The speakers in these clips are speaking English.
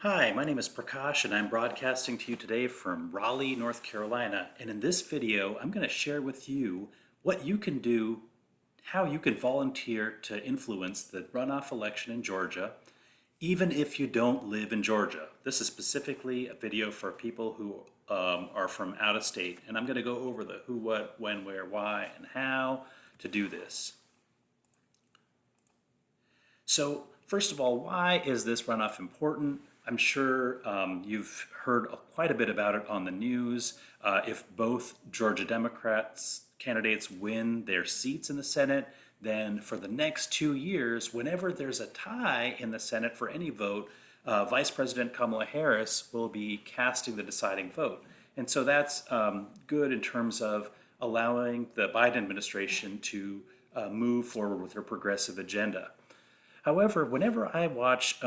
Hi, my name is Prakash and I'm broadcasting to you today from Raleigh, North Carolina. And in this video, I'm going to share with you what you can do, how you can volunteer to influence the runoff election in Georgia, even if you don't live in Georgia. This is specifically a video for people who are from out of state. And I'm going to go over the who, what, when, where, why, and how to do this. So first of all, why is this runoff important? I'm sure you've heard quite a bit about it on the news. If both Georgia Democrats candidates win their seats in the Senate, then for the next 2 years, whenever there's a tie in the Senate for any vote, Vice President Kamala Harris will be casting the deciding vote. And so that's good in terms of allowing the Biden administration to move forward with their progressive agenda. However, whenever I watch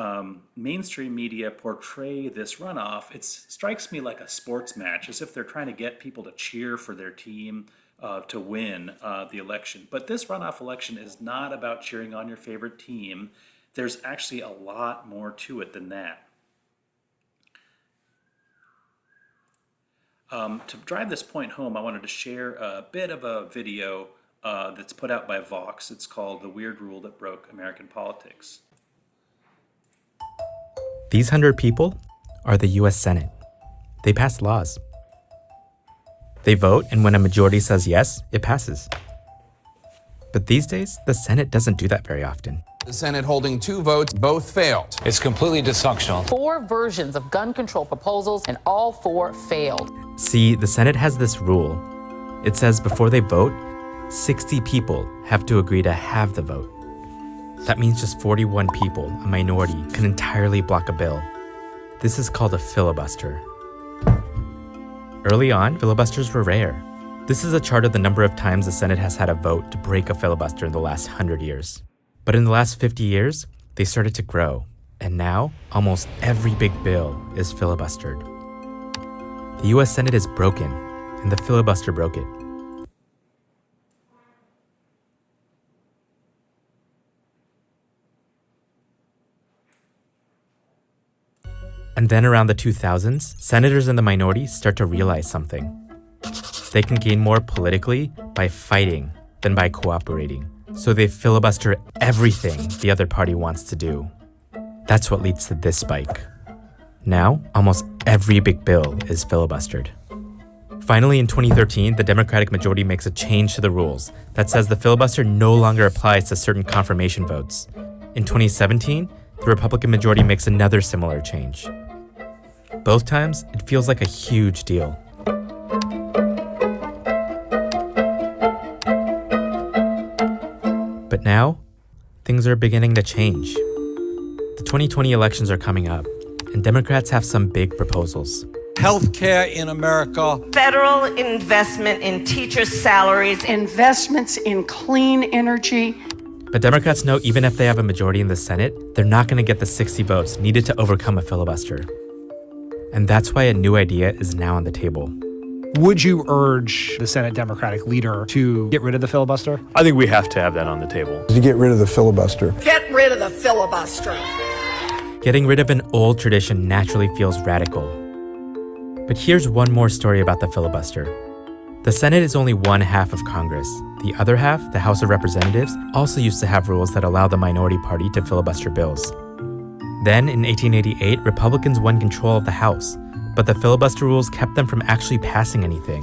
mainstream media portray this runoff, it strikes me like a sports match, as if they're trying to get people to cheer for their team to win the election. But this runoff election is not about cheering on your favorite team. There's actually a lot more to it than that. To drive this point home, I wanted to share a bit of a video that's put out by Vox. It's called The Weird Rule That Broke American Politics. These 100 people are the U.S. Senate. They pass laws. They vote, and when a majority says yes, it passes. But these days, the Senate doesn't do that very often. The Senate holding 2 votes, both failed. It's completely dysfunctional. 4 versions of gun control proposals, and all 4 failed. See, the Senate has this rule. It says before they vote, 60 people have to agree to have the vote. That means just 41 people, a minority, can entirely block a bill. This is called a filibuster. Early on, filibusters were rare. This is a chart of the number of times the Senate has had a vote to break a filibuster in the last 100 years. But in the last 50 years, they started to grow. And now, almost every big bill is filibustered. The US Senate is broken, and the filibuster broke it. And then around the 2000s, senators in the minority start to realize something. They can gain more politically by fighting than by cooperating. So they filibuster everything the other party wants to do. That's what leads to this spike. Now, almost every big bill is filibustered. Finally, in 2013, the Democratic majority makes a change to the rules that says the filibuster no longer applies to certain confirmation votes. In 2017, the Republican majority makes another similar change. Both times, it feels like a huge deal. But now, things are beginning to change. The 2020 elections are coming up, and Democrats have some big proposals. Healthcare in America. Federal investment in teachers' salaries. Investments in clean energy. But Democrats know even if they have a majority in the Senate, they're not going to get the 60 votes needed to overcome a filibuster. And that's why a new idea is now on the table. Would you urge the Senate Democratic leader to get rid of the filibuster? I think we have to have that on the table. To get rid of the filibuster. Get rid of the filibuster. Getting rid of an old tradition naturally feels radical. But here's one more story about the filibuster. The Senate is only one half of Congress. The other half, the House of Representatives, also used to have rules that allow the minority party to filibuster bills. Then, in 1888, Republicans won control of the House, but the filibuster rules kept them from actually passing anything.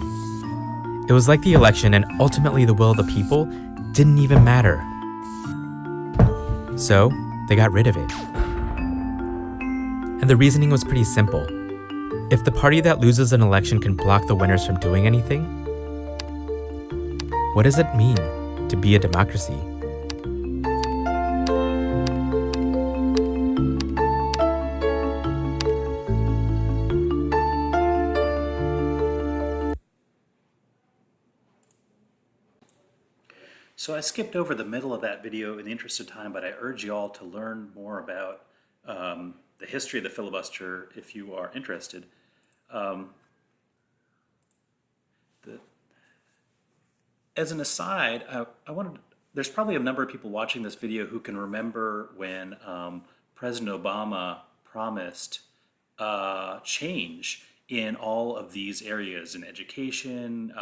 It was like the election and ultimately the will of the people didn't even matter. So, they got rid of it. And the reasoning was pretty simple. If the party that loses an election can block the winners from doing anything, what does it mean to be a democracy? So I skipped over the middle of that video in the interest of time, but I urge you all to learn more about the history of the filibuster if you are interested. As an aside, there's probably a number of people watching this video who can remember when President Obama promised change in all of these areas in education,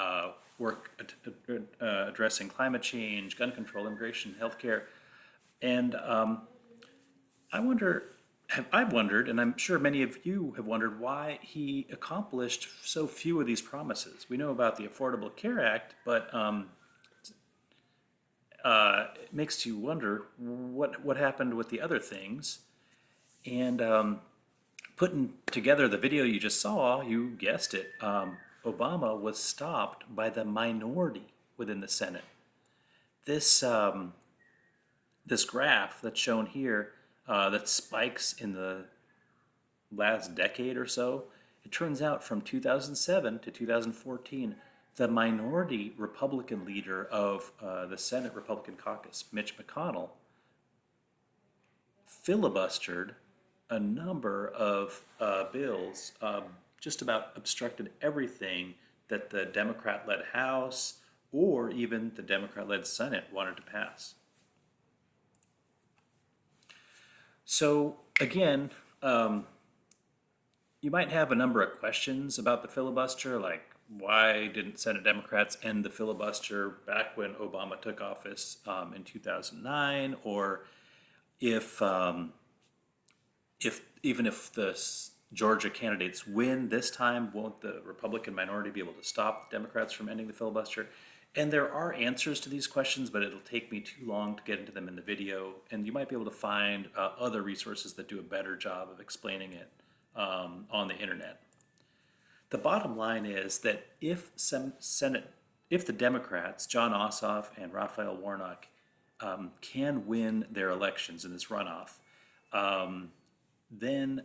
addressing climate change, gun control, immigration, healthcare. And I've wondered, and I'm sure many of you have wondered, why he accomplished so few of these promises. We know about the Affordable Care Act, but it makes you wonder what happened with the other things. And putting together the video you just saw, you guessed it, Obama was stopped by the minority within the Senate. This this graph that's shown here, that spikes in the last decade or so, it turns out from 2007 to 2014, the minority Republican leader of the Senate Republican caucus, Mitch McConnell, filibustered a number of bills, just about obstructed everything that the Democrat-led House or even the Democrat-led Senate wanted to pass. So again, you might have a number of questions about the filibuster, like why didn't Senate Democrats end the filibuster back when Obama took office in 2009, or if even if the Georgia candidates win this time, won't the Republican minority be able to stop the Democrats from ending the filibuster? And there are answers to these questions, but it'll take me too long to get into them in the video. And you might be able to find other resources that do a better job of explaining it on the internet. The bottom line is that if the Democrats, John Ossoff and Raphael Warnock, can win their elections in this runoff, then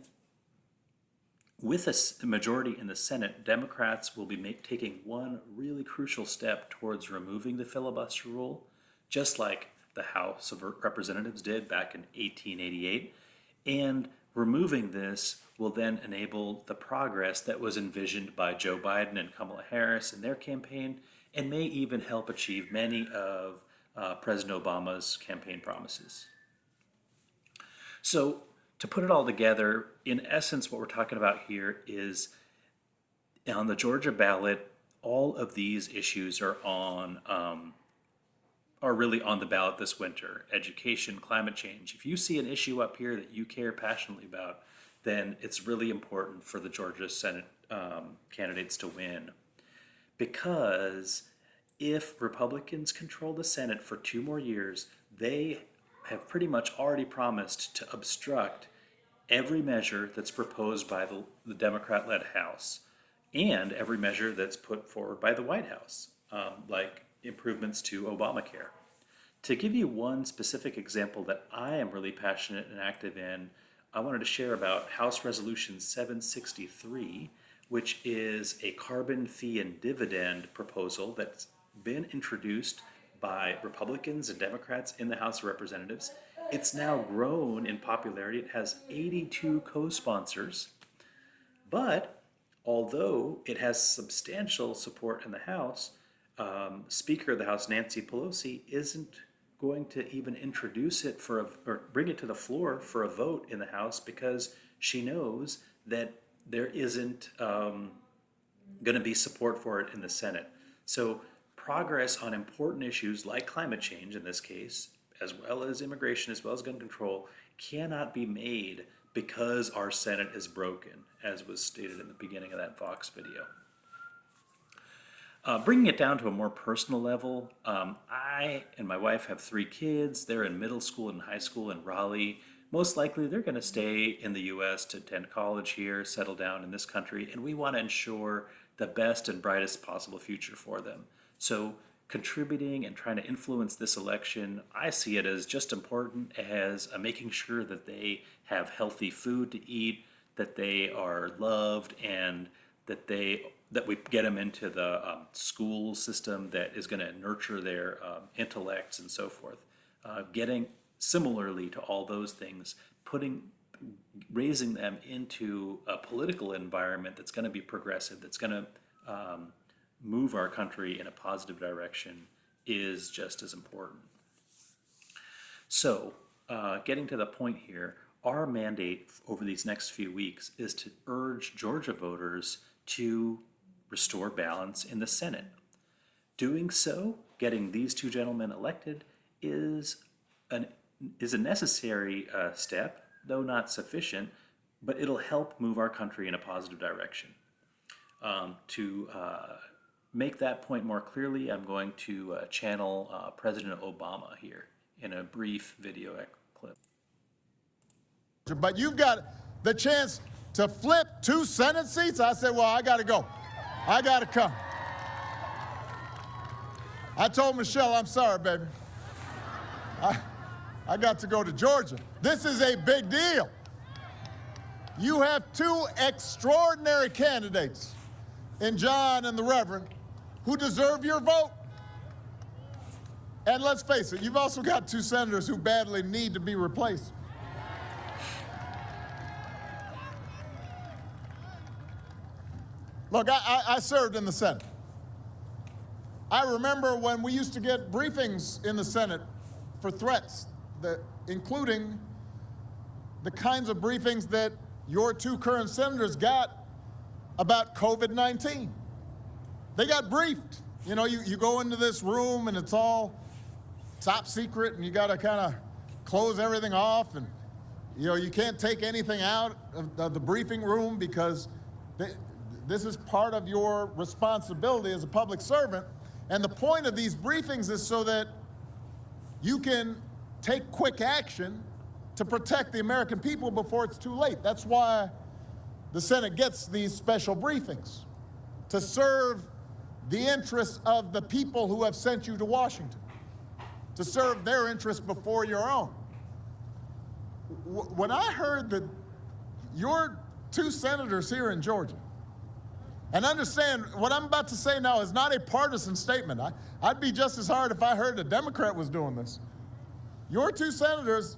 with a majority in the Senate, Democrats will be taking one really crucial step towards removing the filibuster rule, just like the House of Representatives did back in 1888. And removing this will then enable the progress that was envisioned by Joe Biden and Kamala Harris in their campaign, and may even help achieve many of President Obama's campaign promises. So, to put it all together, in essence, what we're talking about here is on the Georgia ballot, all of these issues are really on the ballot this winter. Education, climate change. If you see an issue up here that you care passionately about, then it's really important for the Georgia Senate candidates to win. Because if Republicans control the Senate for 2 more years, they have pretty much already promised to obstruct every measure that's proposed by the Democrat-led House and every measure that's put forward by the White House, like improvements to Obamacare. To give you one specific example that I am really passionate and active in, I wanted to share about House Resolution 763, which is a carbon fee and dividend proposal that's been introduced by Republicans and Democrats in the House of Representatives. It's now grown in popularity. It has 82 co-sponsors, but although it has substantial support in the House, Speaker of the House Nancy Pelosi isn't going to even introduce it or bring it to the floor for a vote in the House because she knows that there isn't going to be support for it in the Senate. So progress on important issues like climate change in this case, as well as immigration, as well as gun control, cannot be made because our Senate is broken, as was stated in the beginning of that Vox video. Bringing it down to a more personal level, I and my wife have 3 kids. They're in middle school and high school in Raleigh. Most likely they're going to stay in the U.S. to attend college here, settle down in this country, and we want to ensure the best and brightest possible future for them. So contributing and trying to influence this election, I see it as just important as making sure that they have healthy food to eat, that they are loved, and that we get them into the school system that is going to nurture their intellects and so forth. Getting similarly to all those things, raising them into a political environment that's going to be progressive, that's going to move our country in a positive direction is just as important. So, getting to the point here, our mandate over these next few weeks is to urge Georgia voters to restore balance in the Senate. Doing so, getting these two gentlemen elected, is a necessary step, though not sufficient, but it'll help move our country in a positive direction. To make that point more clearly, I'm going to channel President Obama here in a brief video clip. But you've got the chance to flip 2 Senate seats. I said, well, I got to go. I got to come. I told Michelle, I'm sorry, baby. I got to go to Georgia. This is a big deal. You have 2 extraordinary candidates in John and the Reverend who deserve your vote. And let's face it, you've also got 2 senators who badly need to be replaced. Look, I served in the Senate. I remember when we used to get briefings in the Senate for threats, including the kinds of briefings that your 2 current senators got about COVID-19. They got briefed. You know, you go into this room and it's all top secret and you got to kind of close everything off, and you can't take anything out of the briefing room because this is part of your responsibility as a public servant. And the point of these briefings is so that you can take quick action to protect the American people before it's too late. That's why the Senate gets these special briefings, to serve the interests of the people who have sent you to Washington, to serve their interests before your own. When I heard that your 2 senators here in Georgia, and understand, what I'm about to say now is not a partisan statement. I'd be just as hard if I heard a Democrat was doing this. Your 2 senators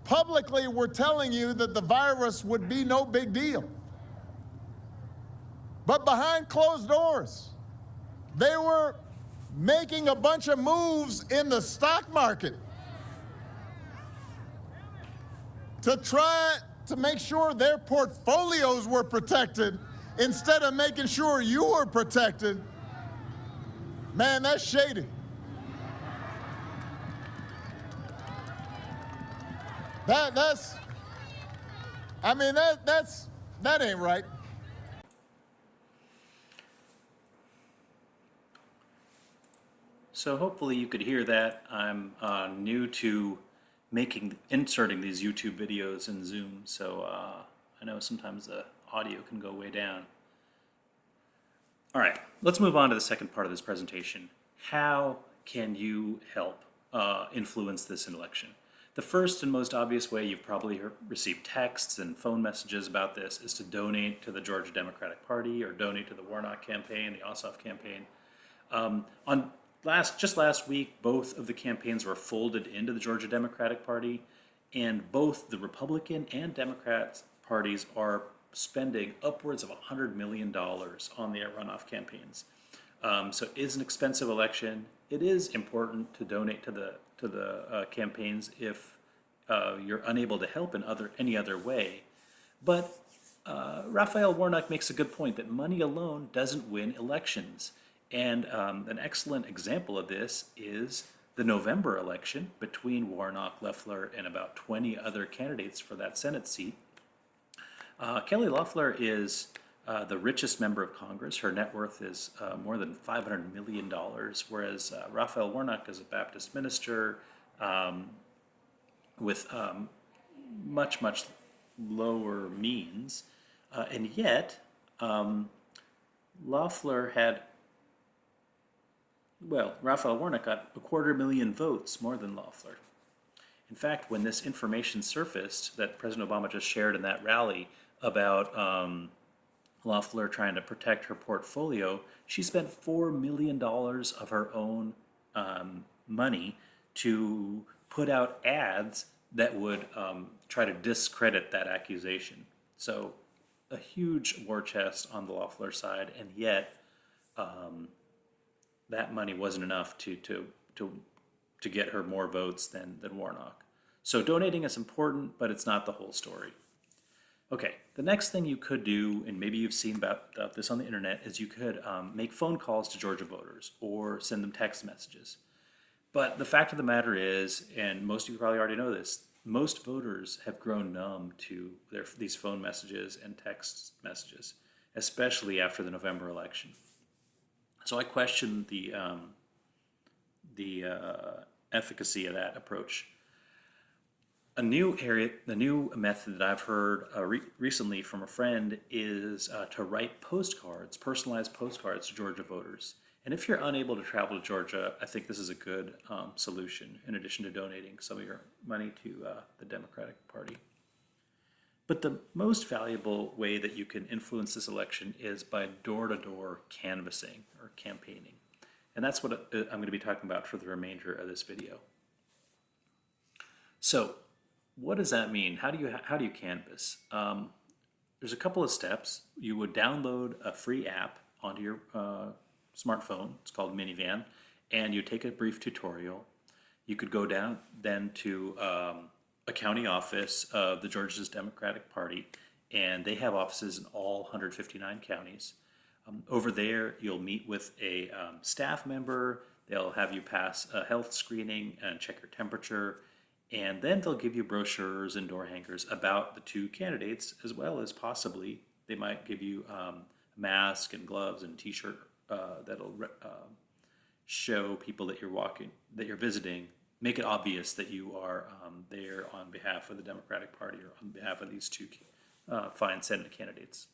publicly were telling you that the virus would be no big deal. But behind closed doors, they were making a bunch of moves in the stock market to try to make sure their portfolios were protected instead of making sure you were protected. Man, that's shady. That ain't right. So hopefully you could hear that. I'm new to inserting these YouTube videos in Zoom, so I know sometimes the audio can go way down. All right, let's move on to the second part of this presentation. How can you help influence this election? The first and most obvious way, you've probably received texts and phone messages about this, is to donate to the Georgia Democratic Party or donate to the Warnock campaign, the Ossoff campaign. Just last week, both of the campaigns were folded into the Georgia Democratic Party, and both the Republican and Democrat parties are spending upwards of $100 million on their runoff campaigns. So it is an expensive election. It is important to donate to the campaigns if you're unable to help in any other way. But Raphael Warnock makes a good point that money alone doesn't win elections. And an excellent example of this is the November election between Warnock, Loeffler, and about 20 other candidates for that Senate seat. Kelly Loeffler is the richest member of Congress. Her net worth is more than $500 million, whereas Raphael Warnock is a Baptist minister with much, much lower means. And yet, Raphael Warnock got 250,000 votes more than Loeffler. In fact, when this information surfaced that President Obama just shared in that rally about Loeffler trying to protect her portfolio, she spent $4 million of her own money to put out ads that would try to discredit that accusation. So a huge war chest on the Loeffler side, and yet that money wasn't enough to get her more votes than Warnock. So donating is important, but it's not the whole story. Okay, the next thing you could do, and maybe you've seen about this on the internet, is you could make phone calls to Georgia voters or send them text messages. But the fact of the matter is, and most of you probably already know this, most voters have grown numb to these phone messages and text messages, especially after the November election. So I question the efficacy of that approach. The new method that I've heard recently from a friend is to write postcards, personalized postcards to Georgia voters. And if you're unable to travel to Georgia, I think this is a good solution, in addition to donating some of your money to the Democratic Party. But the most valuable way that you can influence this election is by door-to-door canvassing or campaigning. And that's what I'm going to be talking about for the remainder of this video. So, what does that mean? How do you canvass? There's a couple of steps. You would download a free app onto your smartphone. It's called Minivan, and you take a brief tutorial. You could go down then to a county office of the Georgia's Democratic Party, and they have offices in all 159 counties. Over there, you'll meet with a staff member. They'll have you pass a health screening and check your temperature. And then they'll give you brochures and door hangers about the two candidates, as well as possibly they might give you a mask and gloves and t-shirt that'll show people that you're visiting, make it obvious that you are there on behalf of the Democratic Party or on behalf of these two fine Senate candidates.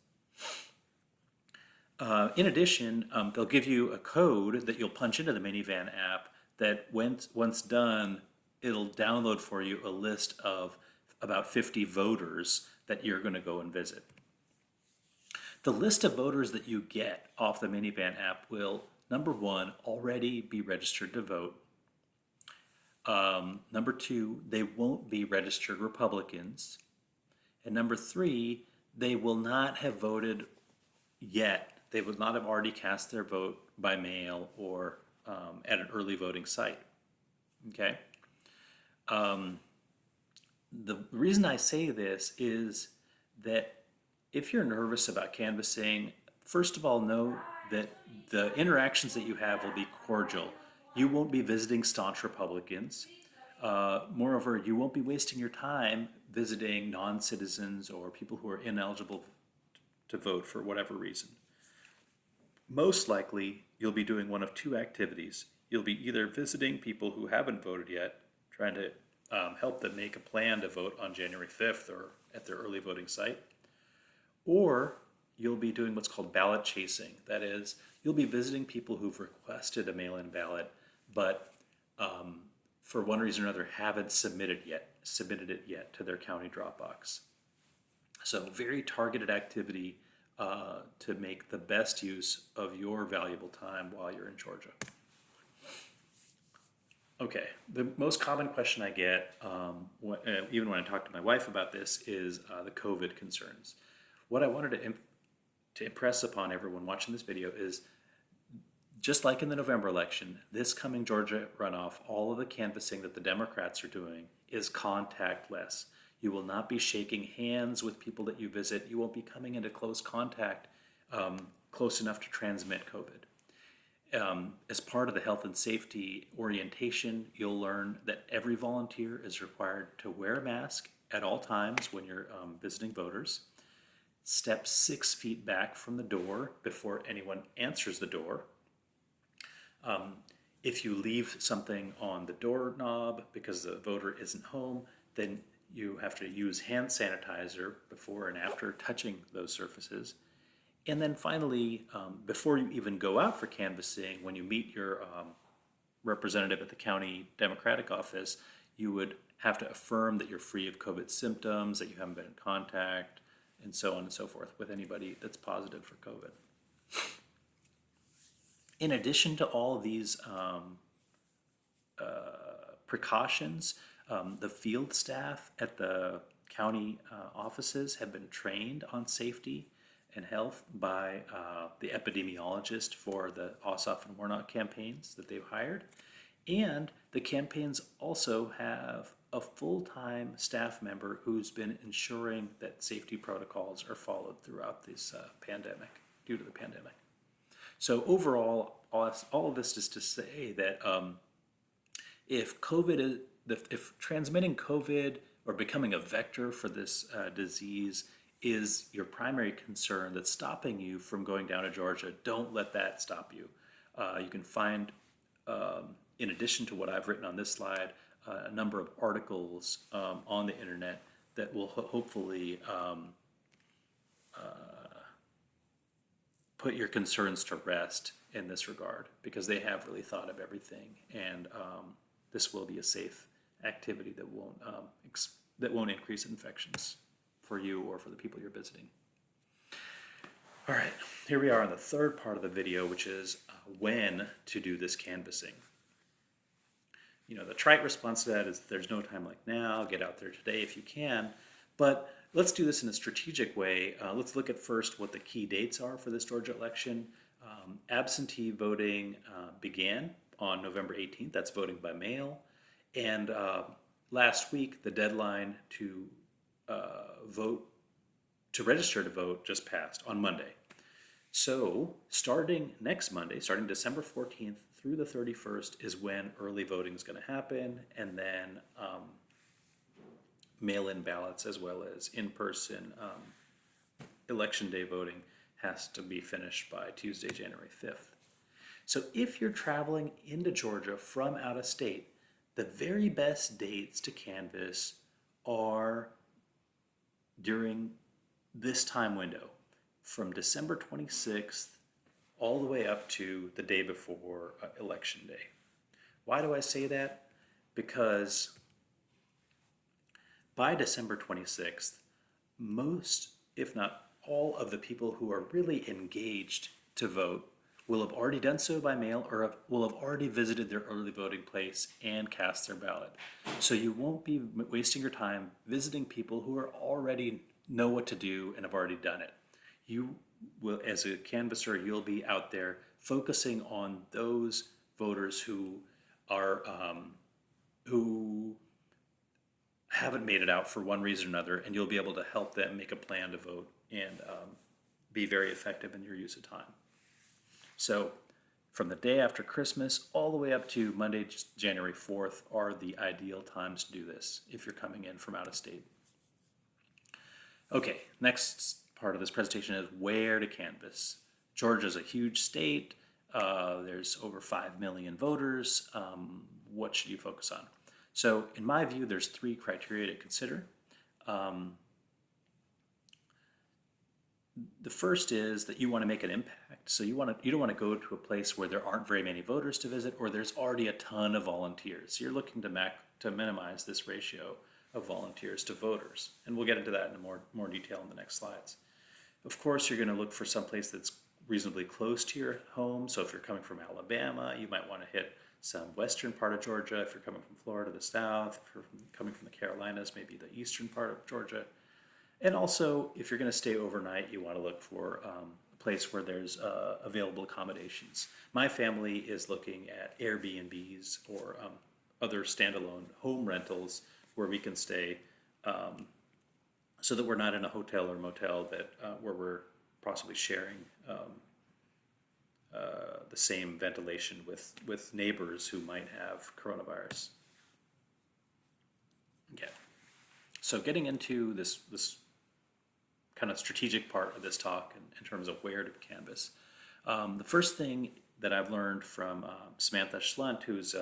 In addition, they'll give you a code that you'll punch into the Minivan app that once done, it'll download for you a list of about 50 voters that you're going to go and visit. The list of voters that you get off the Minivan app will, number one, already be registered to vote. Number two, they won't be registered Republicans. And number three, they will not have voted yet. They would not have already cast their vote by mail or at an early voting site. Okay? The reason I say this is that if you're nervous about canvassing, first of all, know that the interactions that you have will be cordial. You won't be visiting staunch Republicans. Moreover, you won't be wasting your time visiting non-citizens or people who are ineligible to vote for whatever reason. Most likely, you'll be doing one of two activities. You'll be either visiting people who haven't voted yet, trying to help them make a plan to vote on January 5th or at their early voting site, or you'll be doing what's called ballot chasing. That is, you'll be visiting people who've requested a mail-in ballot, but for one reason or another haven't submitted it yet to their county drop box. So very targeted activity to make the best use of your valuable time while you're in Georgia. Okay, the most common question I get, even when I talk to my wife about this, is the COVID concerns. What I wanted to impress upon everyone watching this video is, just like in the November election, this coming Georgia runoff, all of the canvassing that the Democrats are doing is contactless. You will not be shaking hands with people that you visit. You won't be coming into close contact close enough to transmit COVID. As part of the health and safety orientation, you'll learn that every volunteer is required to wear a mask at all times when you're visiting voters. Step 6 feet back from the door before anyone answers the door. If you leave something on the doorknob because the voter isn't home, then you have to use hand sanitizer before and after touching those surfaces. And then finally, before you even go out for canvassing, when you meet your representative at the county Democratic office, you would have to affirm that you're free of COVID symptoms, that you haven't been in contact, and so on and so forth with anybody that's positive for COVID. In addition to all of these precautions, the field staff at the county offices have been trained on safety and health by the epidemiologist for the Ossoff and Warnock campaigns that they've hired. And the campaigns also have a full-time staff member who's been ensuring that safety protocols are followed throughout this pandemic, due to the pandemic. So overall, all of this is to say that if transmitting COVID or becoming a vector for this disease is your primary concern that's stopping you from going down to Georgia, don't let that stop you. You can find, in addition to what I've written on this slide, a number of articles on the internet that will hopefully put your concerns to rest in this regard, because they have really thought of everything, and this will be a safe activity that won't increase infections for you or for the people you're visiting. All right, here we are on the third part of the video, which is when to do this canvassing. You know, the trite response to that is there's no time like now, get out there today if you can, but let's do this in a strategic way. Let's look at first what the key dates are for this Georgia election. Absentee voting began on November 18th, that's voting by mail, and last week the deadline to register to vote just passed on Monday. So starting next Monday, starting December 14th through the 31st is when early voting is going to happen, and then mail-in ballots as well as in-person election day voting has to be finished by Tuesday, January 5th. So if you're traveling into Georgia from out of state, the very best dates to canvass are during this time window, from December 26th all the way up to the day before Election Day. Why do I say that? Because by December 26th, most, if not all, of the people who are really engaged to vote will have already done so by mail or will have already visited their early voting place and cast their ballot. So you won't be wasting your time visiting people who are already know what to do and have already done it. You will, as a canvasser, you'll be out there focusing on those voters who are who haven't made it out for one reason or another, and you'll be able to help them make a plan to vote and be very effective in your use of time. So from the day after Christmas all the way up to Monday, January 4th are the ideal times to do this if you're coming in from out of state. Okay, next part of this presentation is where to canvass. Georgia's a huge state. There's over 5 million voters. What should you focus on? So in my view, there's 3 criteria to consider. The first is that you want to make an impact. So you don't want to go to a place where there aren't very many voters to visit, or there's already a ton of volunteers. So you're looking to minimize this ratio of volunteers to voters. And we'll get into that in more detail in the next slides. Of course, you're going to look for some place that's reasonably close to your home. So if you're coming from Alabama, you might want to hit some western part of Georgia. If you're coming from Florida, the south. If you're coming from the Carolinas, maybe the eastern part of Georgia. And also, if you're going to stay overnight, you want to look for a place where there's available accommodations. My family is looking at Airbnbs or other standalone home rentals where we can stay, so that we're not in a hotel or motel that where we're possibly sharing the same ventilation with neighbors who might have coronavirus. Okay, so getting into this kind of strategic part of this talk in terms of where to canvass. The first thing that I've learned from Samantha Schlunt, who's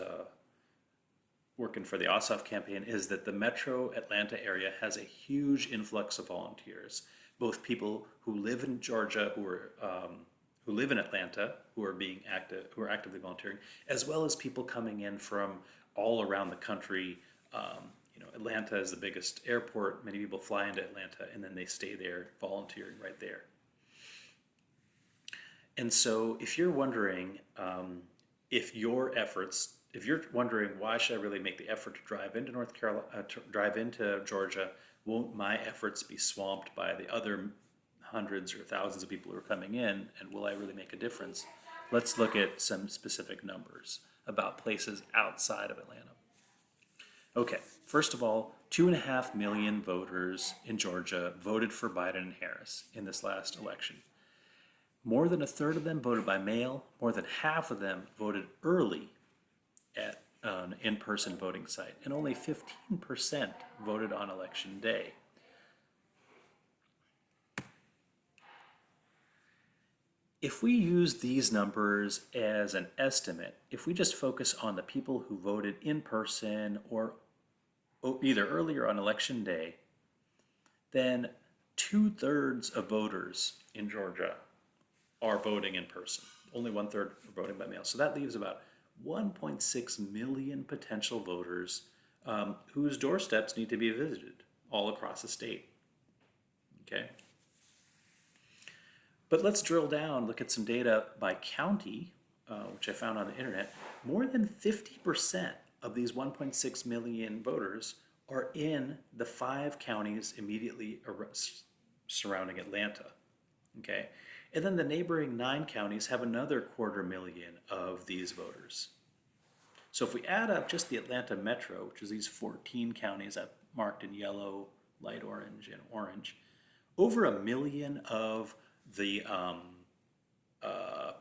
working for the Ossoff campaign, is that the metro Atlanta area has a huge influx of volunteers, both people who live in Georgia, who live in Atlanta, who are actively volunteering, as well as people coming in from all around the country. Atlanta is the biggest airport. Many people fly into Atlanta and then they stay there volunteering right there. And so if you're wondering if you're wondering why should I really make the effort to drive into North Carolina, drive into Georgia, won't my efforts be swamped by the other hundreds or thousands of people who are coming in, and will I really make a difference? Let's look at some specific numbers about places outside of Atlanta. Okay, first of all, 2.5 million voters in Georgia voted for Biden and Harris in this last election. More than a third of them voted by mail. More than half of them voted early at an in-person voting site, and only 15% voted on election day. If we use these numbers as an estimate, if we just focus on the people who voted in person or either earlier on election day, then 2/3 of voters in Georgia are voting in person. Only 1/3 are voting by mail. So that leaves about 1.6 million potential voters whose doorsteps need to be visited all across the state. Okay. But let's drill down, look at some data by county, which I found on the internet. More than 50% of these 1.6 million voters are in the 5 counties immediately surrounding Atlanta. Okay, and then the neighboring 9 counties have another 250,000 of these voters. So if we add up just the Atlanta metro, which is these 14 counties I've marked in yellow, light orange, and orange, over 1 million of the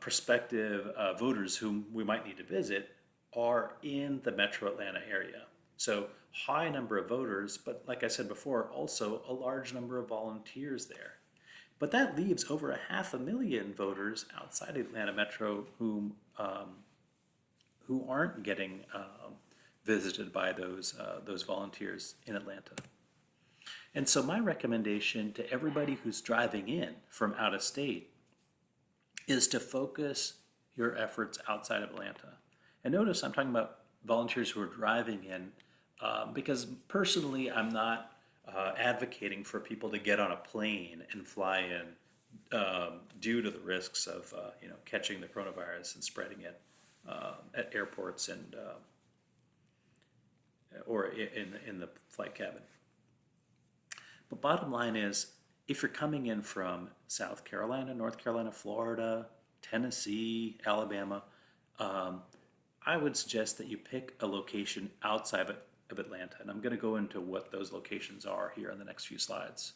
prospective voters whom we might need to visit are in the metro Atlanta area. So high number of voters, but like I said before, also a large number of volunteers there. But that leaves over 500,000 voters outside Atlanta metro who aren't getting visited by those volunteers in Atlanta. And so my recommendation to everybody who's driving in from out of state is to focus your efforts outside of Atlanta. And notice I'm talking about volunteers who are driving in because personally I'm not advocating for people to get on a plane and fly in due to the risks of catching the coronavirus and spreading it at airports and or in the flight cabin. But bottom line is, if you're coming in from South Carolina, North Carolina, Florida, Tennessee, Alabama, I would suggest that you pick a location outside of Atlanta. And I'm going to go into what those locations are here on the next few slides.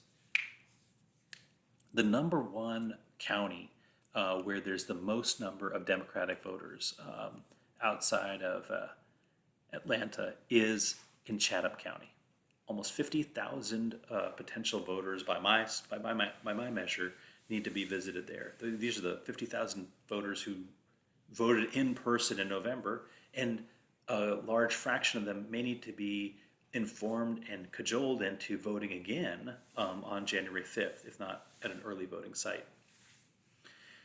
The number one county where there's the most number of Democratic voters outside of Atlanta is in Chatham County. Almost 50,000 potential voters by my measure need to be visited there. These are the 50,000 voters who voted in person in November, and a large fraction of them may need to be informed and cajoled into voting again on January 5th, if not at an early voting site.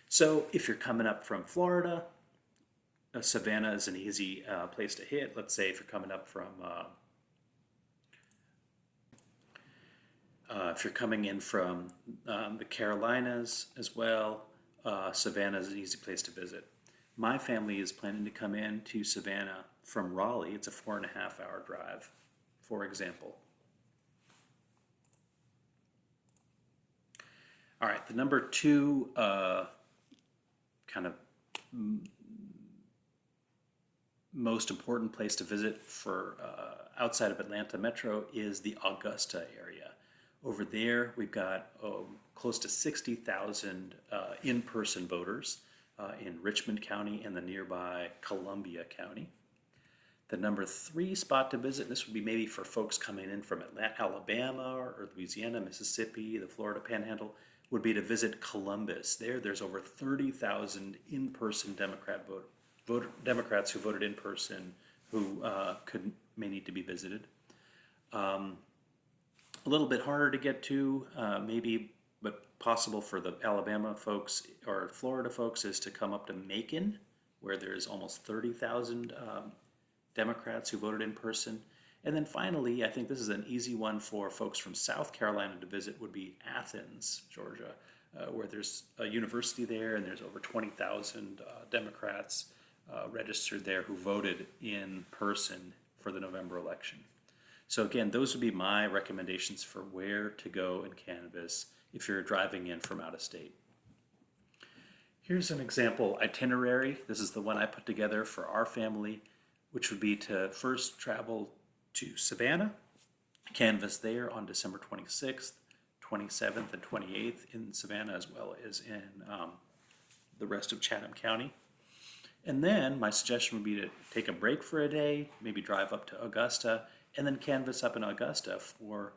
So if you're coming up from Florida, Savannah is an easy place to hit. Let's say if you're coming up from if you're coming in from the Carolinas as well, Savannah is an easy place to visit. My family is planning to come in to Savannah from Raleigh. It's a 4.5-hour drive, for example. All right, the number 2 kind of most important place to visit for outside of Atlanta metro is the Augusta area. Over there, we've got close to 60,000 in-person voters in Richmond County and the nearby Columbia County. The number 3 spot to visit, this would be maybe for folks coming in from Alabama or Louisiana, Mississippi, the Florida Panhandle, would be to visit Columbus. There's over 30,000 in-person Democrats who voted in person who may need to be visited. A little bit harder to get to, maybe, but possible for the Alabama folks or Florida folks is to come up to Macon, where there's almost 30,000 Democrats who voted in person. And then finally, I think this is an easy one for folks from South Carolina to visit, would be Athens, Georgia, where there's a university there and there's over 20,000 Democrats registered there who voted in person for the November election. So again, those would be my recommendations for where to go and canvass if you're driving in from out of state. Here's an example itinerary. This is the one I put together for our family, which would be to first travel to Savannah, canvass there on December 26th, 27th, and 28th in Savannah, as well as in the rest of Chatham County. And then my suggestion would be to take a break for a day, maybe drive up to Augusta, and then canvass up in Augusta for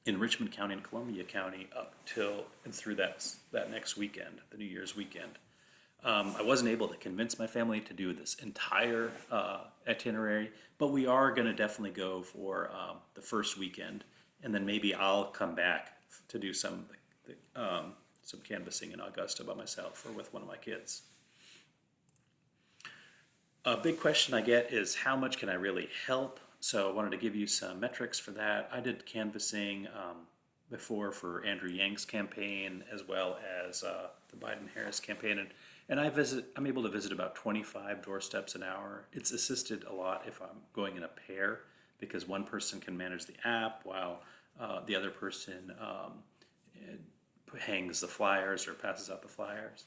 in Richmond County and Columbia County up till and through that next weekend, the New Year's weekend. I wasn't able to convince my family to do this entire itinerary, but we are going to definitely go for the first weekend, and then maybe I'll come back to do some canvassing in Augusta by myself or with one of my kids. A big question I get is how much can I really help? So I wanted to give you some metrics for that. I did canvassing before for Andrew Yang's campaign as well as the Biden-Harris campaign, and I'm able to visit about 25 doorsteps an hour. It's assisted a lot if I'm going in a pair because one person can manage the app while the other person hangs the flyers or passes out the flyers.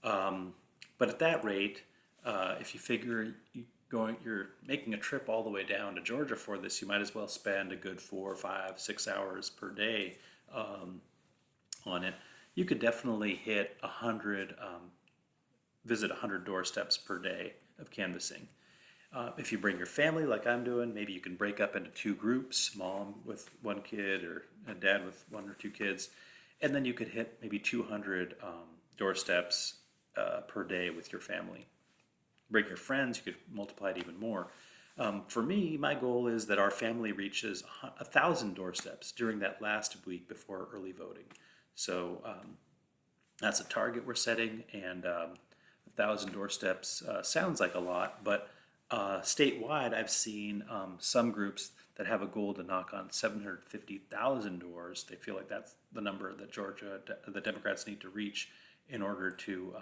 But at that rate, if you figure you're making a trip all the way down to Georgia for this, you might as well spend a good 4, 5, 6 hours per day on it. You could definitely hit 100, visit 100 doorsteps per day of canvassing. If you bring your family like I'm doing, maybe you can break up into 2 groups, mom with 1 kid or a dad with 1 or 2 kids, and then you could hit maybe 200 doorsteps per day with your family. Bring your friends, you could multiply it even more. For me, my goal is that our family reaches 1,000 doorsteps during that last week before early voting. So that's a target we're setting, and 1,000 doorsteps sounds like a lot, but statewide I've seen some groups that have a goal to knock on 750,000 doors. They feel like that's the number that Georgia, the Democrats need to reach in order to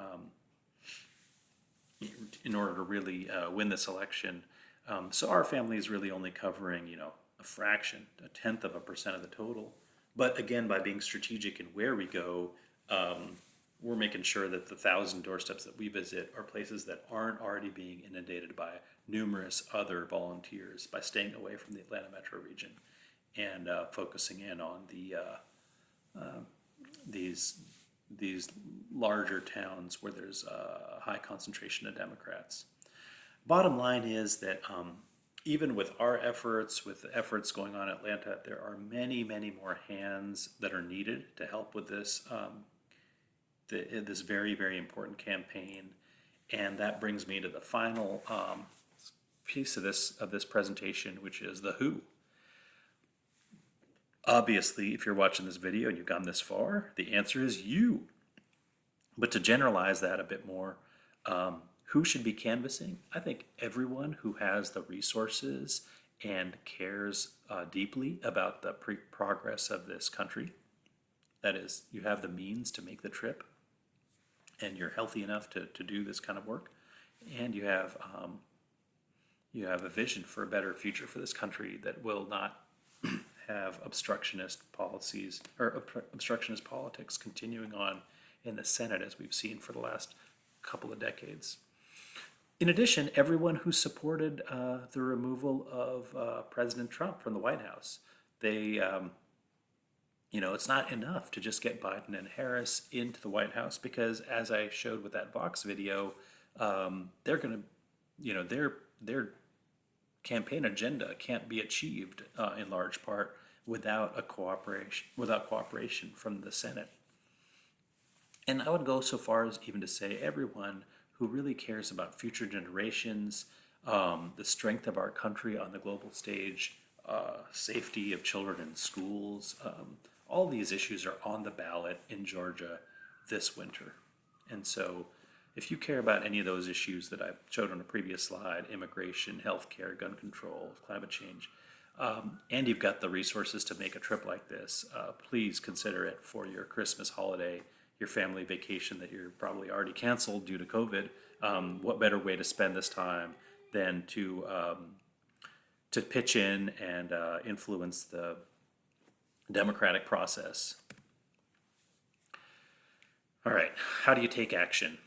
really win this election. So our family is really only covering, a fraction, 0.1% of the total. But again, by being strategic in where we go, we're making sure that the 1,000 doorsteps that we visit are places that aren't already being inundated by numerous other volunteers, by staying away from the Atlanta metro region and focusing in on these larger towns where there's a high concentration of Democrats. Bottom line is that even with our efforts, with the efforts going on in Atlanta, there are many, many more hands that are needed to help with this this very, very important campaign. And that brings me to the final piece of this presentation, which is the who. Obviously, if you're watching this video and you've gone this far, the answer is you. But to generalize that a bit more, who should be canvassing? I think everyone who has the resources and cares deeply about the progress of this country. That is, you have the means to make the trip, and you're healthy enough to do this kind of work, and you have a vision for a better future for this country that will not have obstructionist policies or obstructionist politics continuing on in the Senate as we've seen for the last couple of decades. In addition, everyone who supported the removal of President Trump from the White House, they, it's not enough to just get Biden and Harris into the White House because, as I showed with that Vox video, they're going to, their campaign agenda can't be achieved in large part without cooperation from the Senate. And I would go so far as even to say everyone who really cares about future generations, the strength of our country on the global stage, safety of children in schools, all these issues are on the ballot in Georgia this winter. And so if you care about any of those issues that I showed on a previous slide, immigration, healthcare, gun control, climate change, and you've got the resources to make a trip like this, please consider it for your Christmas holiday, your family vacation that you're probably already canceled due to COVID. What better way to spend this time than to pitch in and influence the democratic process? All right, how do you take action?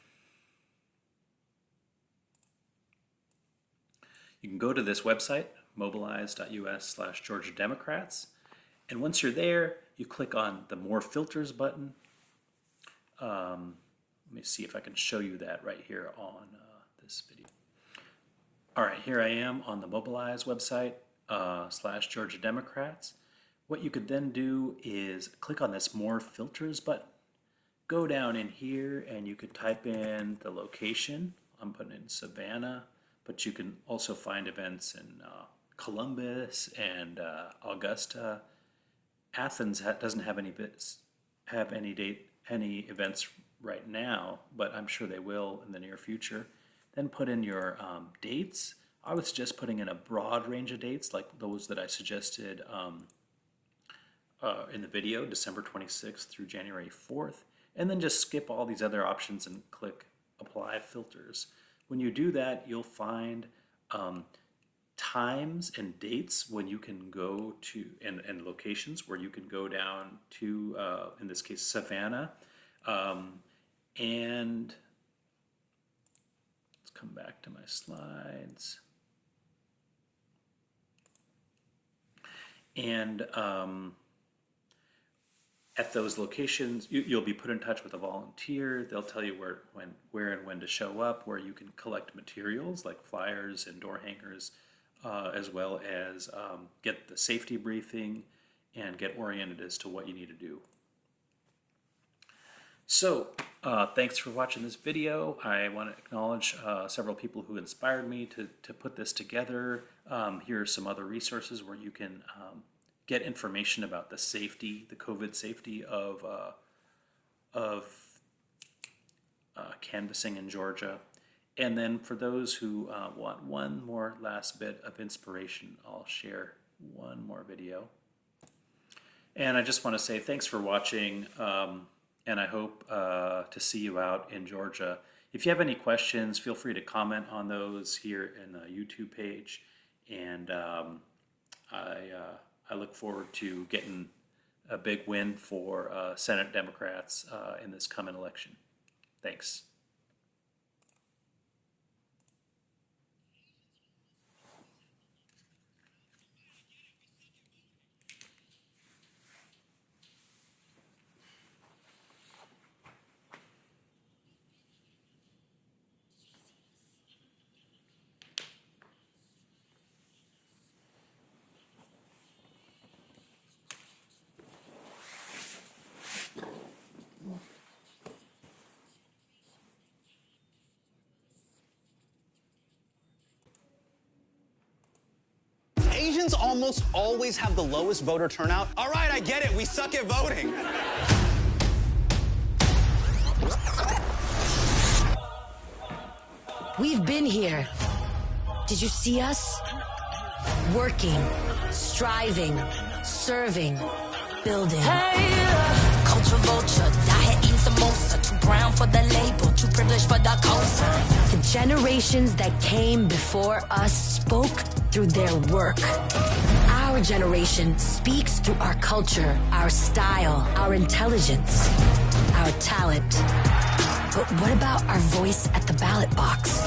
You can go to this website, mobilize.us/Georgia Democrats. And once you're there, you click on the More Filters button. Let me see if I can show you that right here on this video. All right, here I am on the Mobilize website /Georgia Democrats. What you could then do is click on this More Filters button. Go down in here and you could type in the location. I'm putting in Savannah, but you can also find events in Columbus and Augusta. Athens doesn't have any events right now, but I'm sure they will in the near future. Then put in your dates. I was just putting in a broad range of dates, like those that I suggested in the video, December 26th through January 4th, and then just skip all these other options and click Apply Filters. When you do that, you'll find times and dates when you can go to, and locations where you can go down to, in this case, Savannah. And let's come back to my slides. And at those locations, you'll be put in touch with a volunteer. They'll tell you where and when to show up, where you can collect materials like flyers and door hangers, as well as get the safety briefing and get oriented as to what you need to do. So, thanks for watching this video. I want to acknowledge several people who inspired me to put this together. Here are some other resources where you can get information about the safety, the COVID safety of canvassing in Georgia. And then for those who want one more last bit of inspiration, I'll share one more video. And I just want to say thanks for watching, and I hope to see you out in Georgia. If you have any questions, feel free to comment on those here in the YouTube page. And I look forward to getting a big win for Senate Democrats in this coming election. Thanks. Asians almost always have the lowest voter turnout. All right, I get it. We suck at voting. We've been here. Did you see us? Working, striving, serving, building. Hey, culture vulture, die eating samosa. Too brown for the label, too privileged for the culture. The generations that came before us spoke through their work. Our generation speaks through our culture, our style, our intelligence, our talent. But what about our voice at the ballot box?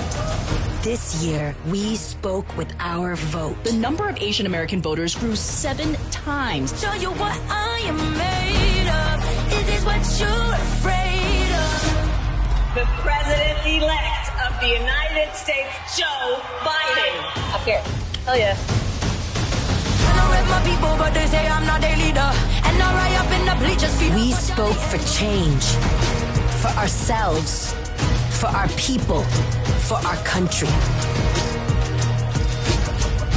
This year, we spoke with our vote. The number of Asian American voters grew 7 times. Show you what I am made of. Is this what you're afraid of? The President-elect of the United States, Joe Biden. Up here. Hell yeah. My people, but they say I'm not a leader. And now right up in the bleachers. We spoke for change. For ourselves. For our people. For our country.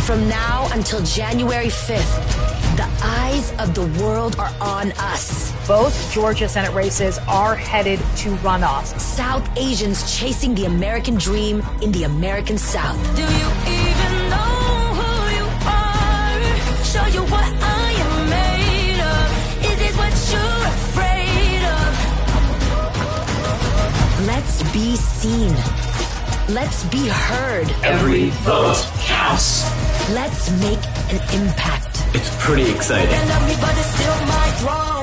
From now until January 5th, the eyes of the world are on us. Both Georgia Senate races are headed to runoffs. South Asians chasing the American dream in the American South. Do you even know who you are? Show you what I am made of. Is this what you're afraid of? Let's be seen. Let's be heard. Every vote counts. Let's make an impact. It's pretty exciting. Love me, but it's still my throne.